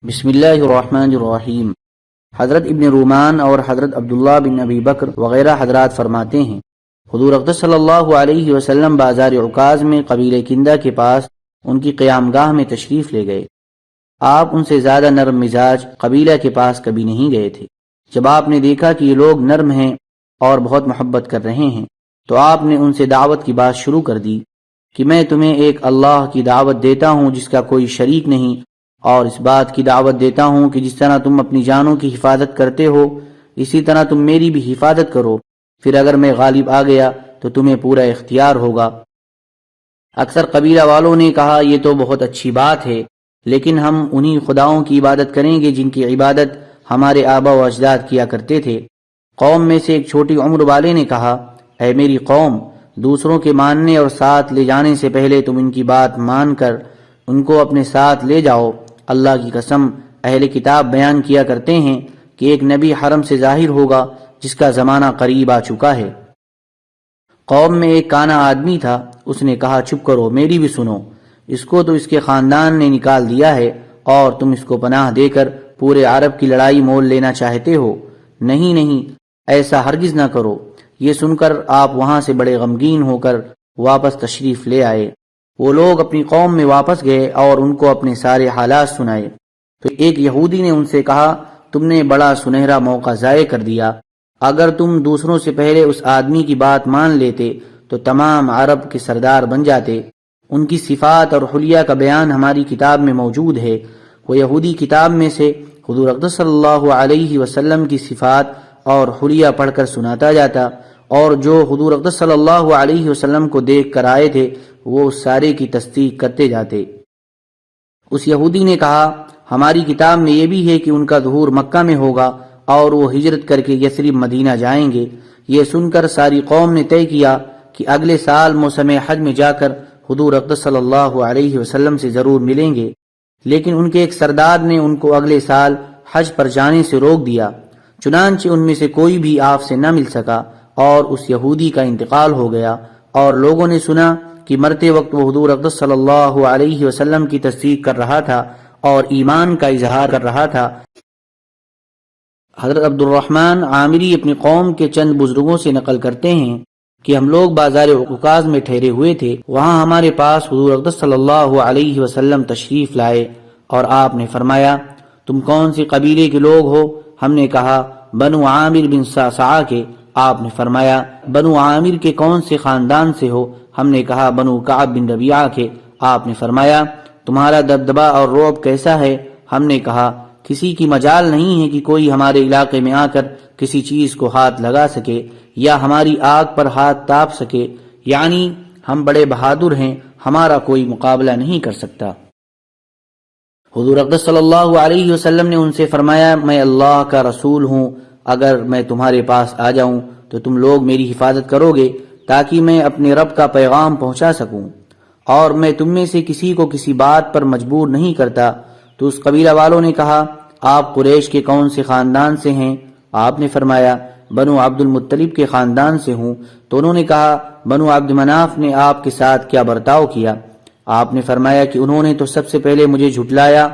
بسم اللہ الرحمن الرحیم۔ حضرت ابن رومان اور حضرت عبداللہ بن ابی بکر وغیرہ حضرات فرماتے ہیں، حضور اقدس صلی اللہ علیہ وسلم بازار عکاظ میں قبیلہ کندہ کے پاس ان کی قیام گاہ میں تشریف لے گئے۔ آپ ان سے زیادہ نرم مزاج قبیلہ کے پاس کبھی نہیں گئے تھے۔ جب آپ نے دیکھا کہ یہ لوگ نرم ہیں اور بہت محبت کر رہے ہیں تو آپ نے ان سے دعوت کی بات شروع کر دی کہ میں تمہیں ایک اللہ کی دعوت دیتا ہوں جس کا کوئی شریک نہیں، اور اس بات کی دعوت دیتا ہوں کہ جس طرح تم اپنی جانوں کی حفاظت کرتے ہو اسی طرح تم میری بھی حفاظت کرو، پھر اگر میں غالب آ گیا تو تمہیں پورا اختیار ہوگا۔ اکثر قبیلہ والوں نے کہا یہ تو بہت اچھی بات ہے، لیکن ہم انہی خداؤں کی عبادت کریں گے جن کی عبادت ہمارے آبا و اجداد کیا کرتے تھے۔ قوم میں سے ایک چھوٹی عمر والے نے کہا، اے میری قوم، دوسروں کے ماننے اور ساتھ لے جانے سے پہلے تم ان کی بات مان کر ان کو اپنے ساتھ لے جاؤ۔ اللہ کی قسم، اہل کتاب بیان کیا کرتے ہیں کہ ایک نبی حرم سے ظاہر ہوگا جس کا زمانہ قریب آ چکا ہے۔ قوم میں ایک کانا آدمی تھا، اس نے کہا چپ کرو، میری بھی سنو، اس کو تو اس کے خاندان نے نکال دیا ہے اور تم اس کو پناہ دے کر پورے عرب کی لڑائی مول لینا چاہتے ہو۔ نہیں نہیں، ایسا ہرگز نہ کرو۔ یہ سن کر آپ وہاں سے بڑے غمگین ہو کر واپس تشریف لے آئے۔ وہ لوگ اپنی قوم میں واپس گئے اور ان کو اپنے سارے حالات سنائے۔ تو ایک یہودی نے ان سے کہا، تم نے بڑا سنہرا موقع ضائع کر دیا۔ اگر تم دوسروں سے پہلے اس آدمی کی بات مان لیتے تو تمام عرب کے سردار بن جاتے۔ ان کی صفات اور حلیہ کا بیان ہماری کتاب میں موجود ہے۔ وہ یہودی کتاب میں سے حضور اقدس صلی اللہ علیہ وسلم کی صفات اور حلیہ پڑھ کر سناتا جاتا، اور جو حضور اقدس صلی اللہ علیہ وسلم کو دیکھ کر آئے تھے وہ اس سارے کی تصدیق کرتے جاتے۔ اس یہودی نے کہا، ہماری کتاب میں یہ بھی ہے کہ ان کا ظہور مکہ میں ہوگا اور وہ ہجرت کر کے یثرب مدینہ جائیں گے۔ یہ سن کر ساری قوم نے طے کیا کہ اگلے سال موسم حج میں جا کر حضور اقدس صلی اللہ علیہ وسلم سے ضرور ملیں گے، لیکن ان کے ایک سردار نے ان کو اگلے سال حج پر جانے سے روک دیا۔ چنانچہ ان میں سے کوئی بھی آپ سے نہ مل سکا اور اس یہودی کا انتقال ہو گیا، اور لوگوں نے سنا کہ مرتے وقت وہ حضور اقدس صلی اللہ علیہ وسلم کی تصدیق کر رہا تھا اور ایمان کا اظہار کر رہا تھا۔ حضرت عبد الرحمن عامری اپنی قوم کے چند بزرگوں سے نقل کرتے ہیں کہ ہم لوگ بازار عکاظ میں ٹھہرے ہوئے تھے، وہاں ہمارے پاس حضور اقدس صلی اللہ علیہ وسلم تشریف لائے اور آپ نے فرمایا، تم کون سی قبیلے کے لوگ ہو؟ ہم نے کہا بنو عامر بن صعصعہ کے۔ آپ نے فرمایا، بنو عامر کے کون سے خاندان سے ہو؟ ہم نے کہا بنو کعب بن ربیعہ کے۔ آپ نے فرمایا، تمہارا دبدبہ اور رعب کیسا ہے؟ ہم نے کہا، کسی کی مجال نہیں ہے کہ کوئی ہمارے علاقے میں آ کر کسی چیز کو ہاتھ لگا سکے یا ہماری آگ پر ہاتھ تاپ سکے، یعنی ہم بڑے بہادر ہیں، ہمارا کوئی مقابلہ نہیں کر سکتا۔ حضور اقدس صلی اللہ علیہ وسلم نے ان سے فرمایا، میں اللہ کا رسول ہوں، اگر میں تمہارے پاس آ جاؤں تو تم لوگ میری حفاظت کرو گے تاکہ میں اپنے رب کا پیغام پہنچا سکوں، اور میں تم میں سے کسی کو کسی بات پر مجبور نہیں کرتا۔ تو اس قبیلہ والوں نے کہا، آپ قریش کے کون سے خاندان سے ہیں؟ آپ نے فرمایا، بنو عبد المطلب کے خاندان سے ہوں۔ تو انہوں نے کہا، بنو عبد مناف نے آپ کے ساتھ کیا برتاؤ کیا؟ آپ نے فرمایا کہ انہوں نے تو سب سے پہلے مجھے جھٹلایا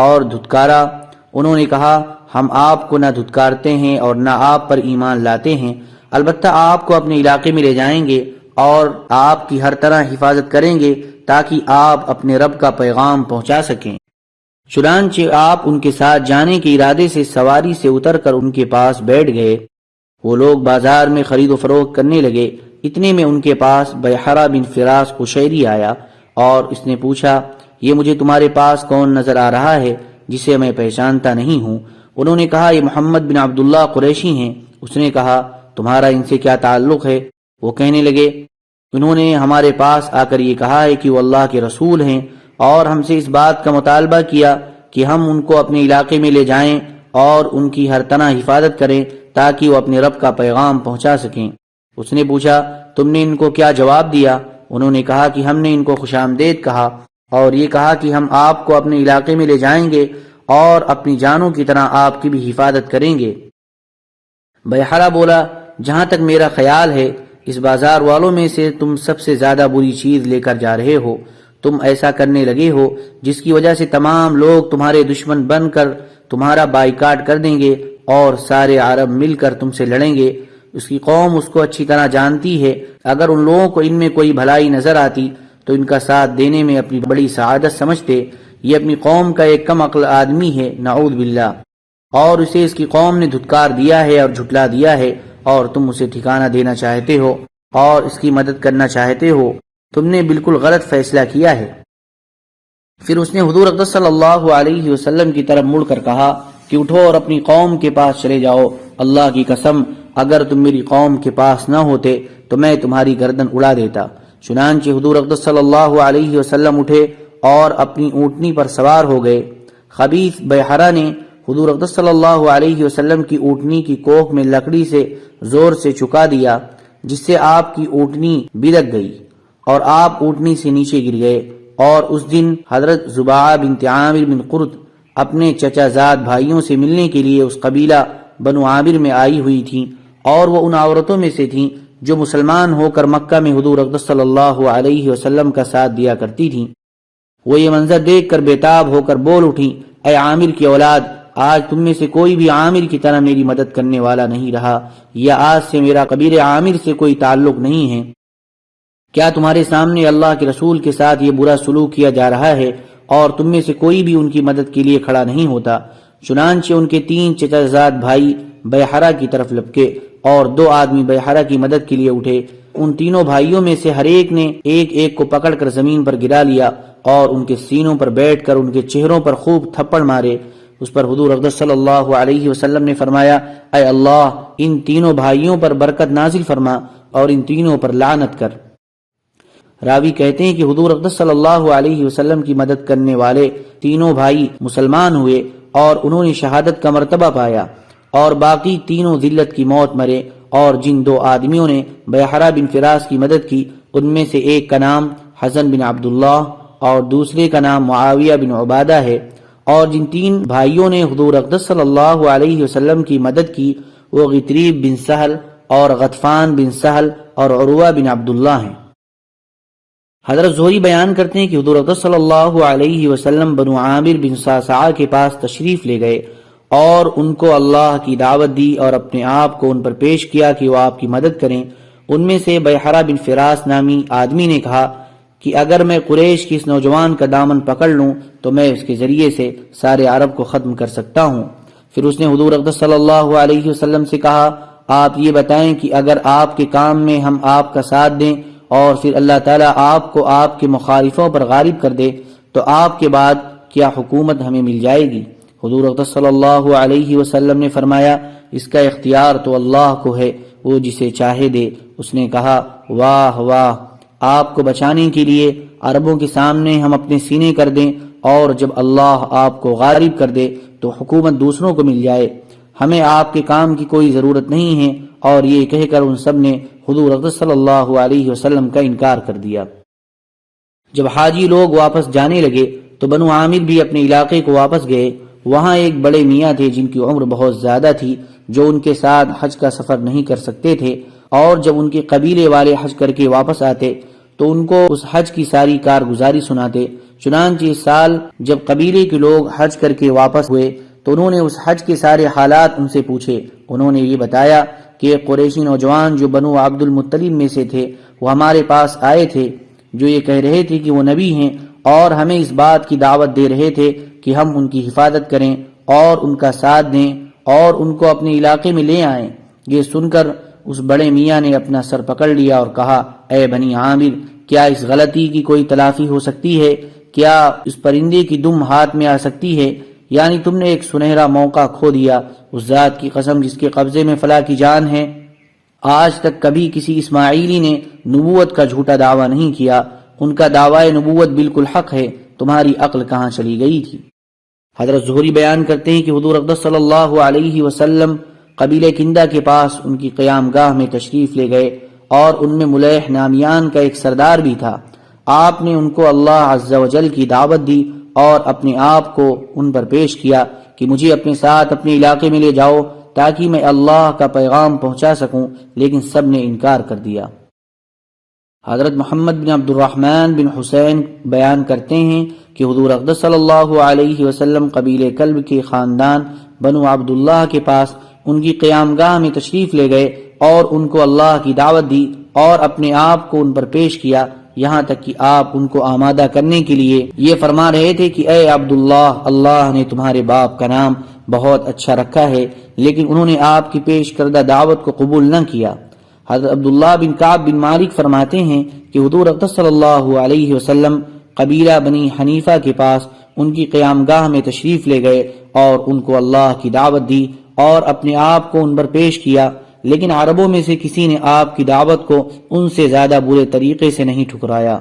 اور دھتکارا۔ انہوں نے کہا، ہم آپ کو نہ دھتکارتے ہیں اور نہ آپ پر ایمان لاتے ہیں، البتہ آپ کو اپنے علاقے میں لے جائیں گے اور آپ کی ہر طرح حفاظت کریں گے تاکہ آپ اپنے رب کا پیغام پہنچا سکیں۔ چنانچہ آپ ان کے ساتھ جانے کے ارادے سے سواری سے اتر کر ان کے پاس بیٹھ گئے۔ وہ لوگ بازار میں خرید و فروخت کرنے لگے، اتنے میں ان کے پاس بیحرہ بن فراس قشیری آیا اور اس نے پوچھا، یہ مجھے تمہارے پاس کون نظر آ رہا ہے جسے میں پہچانتا نہیں ہوں؟ انہوں نے کہا، یہ محمد بن عبداللہ قریشی ہیں۔ اس نے کہا، تمہارا ان سے کیا تعلق ہے؟ وہ کہنے لگے، انہوں نے ہمارے پاس آ کر یہ کہا ہے کہ وہ اللہ کے رسول ہیں اور ہم سے اس بات کا مطالبہ کیا کہ ہم ان کو اپنے علاقے میں لے جائیں اور ان کی ہر طرح حفاظت کریں تاکہ وہ اپنے رب کا پیغام پہنچا سکیں۔ اس نے پوچھا، تم نے ان کو کیا جواب دیا؟ انہوں نے کہا کہ ہم نے ان کو خوش آمدید کہا اور یہ کہا کہ ہم آپ کو اپنے علاقے میں لے جائیں گے اور اپنی جانوں کی طرح آپ کی بھی حفاظت کریں گے۔ بیحرہ بولا، جہاں تک میرا خیال ہے اس بازار والوں میں سے تم سب سے زیادہ بری چیز لے کر جا رہے ہو، تم ایسا کرنے لگے ہو جس کی وجہ سے تمام لوگ تمہارے دشمن بن کر تمہارا بائیکاٹ کر دیں گے اور سارے عرب مل کر تم سے لڑیں گے۔ اس کی قوم اس کو اچھی طرح جانتی ہے، اگر ان لوگوں کو ان میں کوئی بھلائی نظر آتی تو ان کا ساتھ دینے میں اپنی بڑی سعادت سمجھتے۔ یہ اپنی قوم کا ایک کم عقل آدمی ہے، نعوذ باللہ، اور اسے اس کی قوم نے دھتکار دیا ہے اور جھٹلا دیا ہے، اور تم اسے ٹھکانہ دینا چاہتے ہو اور اس کی مدد کرنا چاہتے ہو، تم نے بالکل غلط فیصلہ کیا ہے۔ پھر اس نے حضور اقدس صلی اللہ علیہ وسلم کی طرف مڑ کر کہا کہ اٹھو اور اپنی قوم کے پاس چلے جاؤ، اللہ کی قسم اگر تم میری قوم کے پاس نہ ہوتے تو میں تمہاری گردن اڑا دیتا۔ چنانچہ حضور اقدس صلی اللہ علیہ وسلم اٹھے اور اپنی اونٹنی پر سوار ہو گئے۔ خبیث بیحرہ نے حضور اقدس صلی اللہ علیہ وسلم کی اونٹنی کی کوکھ میں لکڑی سے زور سے چکا دیا، جس سے آپ کی اونٹنی بلک گئی اور آپ اونٹنی سے نیچے گر گئے۔ اور اس دن حضرت زباعہ بنت عامر بن قرط اپنے چچا زاد بھائیوں سے ملنے کے لیے اس قبیلہ بنو عامر میں آئی ہوئی تھیں، اور وہ ان عورتوں میں سے تھیں جو مسلمان ہو کر مکہ میں حضور اقدس صلی اللہ علیہ وسلم کا ساتھ دیا کرتی تھیں۔ وہ یہ منظر دیکھ کر بےتاب ہو کر بول اٹھیں، اے عامر کی اولاد، آج تم میں سے کوئی بھی عامر کی طرح میری مدد کرنے والا نہیں رہا، یا آج سے میرا قبیلہ عامر سے کوئی تعلق نہیں ہے۔ کیا تمہارے سامنے اللہ کے رسول کے ساتھ یہ برا سلوک کیا جا رہا ہے اور تم میں سے کوئی بھی ان کی مدد کے لیے کھڑا نہیں ہوتا؟ چنانچہ ان کے 3 چچا زاد بھائی بیحرہ کی طرف لپکے اور 2 آدمی بیحرہ کی مدد کے لیے اٹھے۔ ان تینوں بھائیوں میں سے ہر ایک نے ایک ایک کو پکڑ کر زمین پر گرا لیا اور ان کے سینوں پر بیٹھ کر ان کے چہروں پر خوب تھپڑ مارے۔ اس پر حضور اقدس صلی اللہ علیہ وسلم نے فرمایا، اے اللہ، ان تینوں بھائیوں پر برکت نازل فرما اور ان تینوں پر لعنت کر۔ راوی کہتے ہیں کہ حضور اقدس صلی اللہ علیہ وسلم کی مدد کرنے والے تینوں بھائی مسلمان ہوئے اور انہوں نے شہادت کا مرتبہ پایا، اور باقی تینوں ذلت کی موت مرے۔ اور جن 2 آدمیوں نے بیحرہ بن فراس کی مدد کی، ان میں سے ایک کا نام حسن بن عبداللہ اور دوسرے کا نام معاویہ بن عبادہ ہے، اور جن 3 بھائیوں نے حضور اقدس صلی اللہ علیہ وسلم کی مدد کی وہ غطریب بن سہل اور غطفان بن سہل اور عروہ بن عبداللہ ہیں۔ حضرت زہری بیان کرتے ہیں کہ حضور اقدس صلی اللہ علیہ وسلم بنو عامر بن صعصعہ کے پاس تشریف لے گئے اور ان کو اللہ کی دعوت دی اور اپنے آپ کو ان پر پیش کیا کہ وہ آپ کی مدد کریں۔ ان میں سے بیحرہ بن فراس نامی آدمی نے کہا کہ اگر میں قریش کی اس نوجوان کا دامن پکڑ لوں تو میں اس کے ذریعے سے سارے عرب کو ختم کر سکتا ہوں۔ پھر اس نے حضور اقدس صلی اللہ علیہ وسلم سے کہا، آپ یہ بتائیں کہ اگر آپ کے کام میں ہم آپ کا ساتھ دیں اور پھر اللہ تعالیٰ آپ کو آپ کے مخالفوں پر غالب کر دے تو آپ کے بعد کیا حکومت ہمیں مل جائے گی؟ حضور اقدس صلی اللہ علیہ وسلم نے فرمایا، اس کا اختیار تو اللہ کو ہے، وہ جسے چاہے دے۔ اس نے کہا، واہ واہ، آپ کو بچانے کے لیے عربوں کے سامنے ہم اپنے سینے کر دیں اور جب اللہ آپ کو غالب کر دے تو حکومت دوسروں کو مل جائے، ہمیں آپ کے کام کی کوئی ضرورت نہیں ہے۔ اور یہ کہہ کر ان سب نے حضور اقدس صلی اللہ علیہ وسلم کا انکار کر دیا۔ جب حاجی لوگ واپس جانے لگے تو بنو عامر بھی اپنے علاقے کو واپس گئے۔ وہاں ایک بڑے میاں تھے جن کی عمر بہت زیادہ تھی، جو ان کے ساتھ حج کا سفر نہیں کر سکتے تھے، اور جب ان کے قبیلے والے حج کر کے واپس آتے تو ان کو اس حج کی ساری کارگزاری سناتے۔ چنانچہ اس سال جب قبیلے کے لوگ حج کر کے واپس ہوئے تو انہوں نے اس حج کے سارے حالات ان سے پوچھے۔ انہوں نے یہ بتایا کہ ایک قریشی نوجوان جو بنو عبد المطلب میں سے تھے وہ ہمارے پاس آئے تھے، جو یہ کہہ رہے تھے کہ وہ نبی ہیں اور ہمیں اس بات کی دعوت دے رہے تھے کہ ہم ان کی حفاظت کریں اور ان کا ساتھ دیں اور ان کو اپنے علاقے میں لے آئیں۔ یہ سن کر اس بڑے میاں نے اپنا سر پکڑ لیا اور کہا، اے بنی عامر، کیا اس غلطی کی کوئی تلافی ہو سکتی ہے؟ کیا اس پرندے کی دم ہاتھ میں آ سکتی ہے؟ یعنی تم نے ایک سنہرا موقع کھو دیا۔ اس ذات کی قسم جس کے قبضے میں فلاں کی جان ہے، آج تک کبھی کسی اسماعیلی نے نبوت کا جھوٹا دعویٰ نہیں کیا، ان کا دعوی نبوت بالکل حق ہے، تمہاری عقل کہاں چلی گئی تھی؟ حضرت زہری بیان کرتے ہیں کہ حضور اقدس صلی اللہ علیہ وسلم قبیلہ کندہ کے پاس ان کی قیام گاہ میں تشریف لے گئے اور ان میں ملیح نامیان کا ایک سردار بھی تھا۔ آپ نے ان کو اللہ عز و جل کی دعوت دی اور اپنے آپ کو ان پر پیش کیا کہ مجھے اپنے ساتھ اپنے علاقے میں لے جاؤ تاکہ میں اللہ کا پیغام پہنچا سکوں، لیکن سب نے انکار کر دیا۔ حضرت محمد بن عبد الرحمن بن حسین بیان کرتے ہیں کہ حضور اقدس صلی اللہ علیہ وسلم قبیلہ کلب کے خاندان بنو عبداللہ کے پاس ان کی قیام گاہ میں تشریف لے گئے اور ان کو اللہ کی دعوت دی اور اپنے آپ کو ان پر پیش کیا، یہاں تک کہ آپ ان کو آمادہ کرنے کے لیے یہ فرما رہے تھے کہ اے عبداللہ، اللہ نے تمہارے باپ کا نام بہت اچھا رکھا ہے، لیکن انہوں نے آپ کی پیش کردہ دعوت کو قبول نہ کیا۔ حضرت عبداللہ بن کعب بن مالک فرماتے ہیں کہ حضور اقدس صلی اللہ علیہ وسلم قبیلہ بنی حنیفہ کے پاس ان کی قیام گاہ میں تشریف لے گئے اور ان کو اللہ کی دعوت دی اور اپنے آپ کو ان پر پیش کیا، لیکن عربوں میں سے کسی نے آپ کی دعوت کو ان سے زیادہ برے طریقے سے نہیں ٹھکرایا۔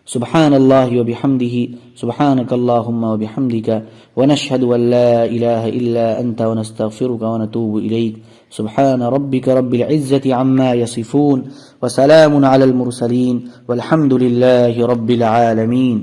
سبحان اللہ وبحمدہ، سبحانک اللہم وبحمدک، ونشہد ان لا الہ الا انت، ونستغفرک ونتوب الیک۔ سبحان ربک رب العزة عما یصفون، وسلام علی المرسلین، والحمد للہ رب العالمین۔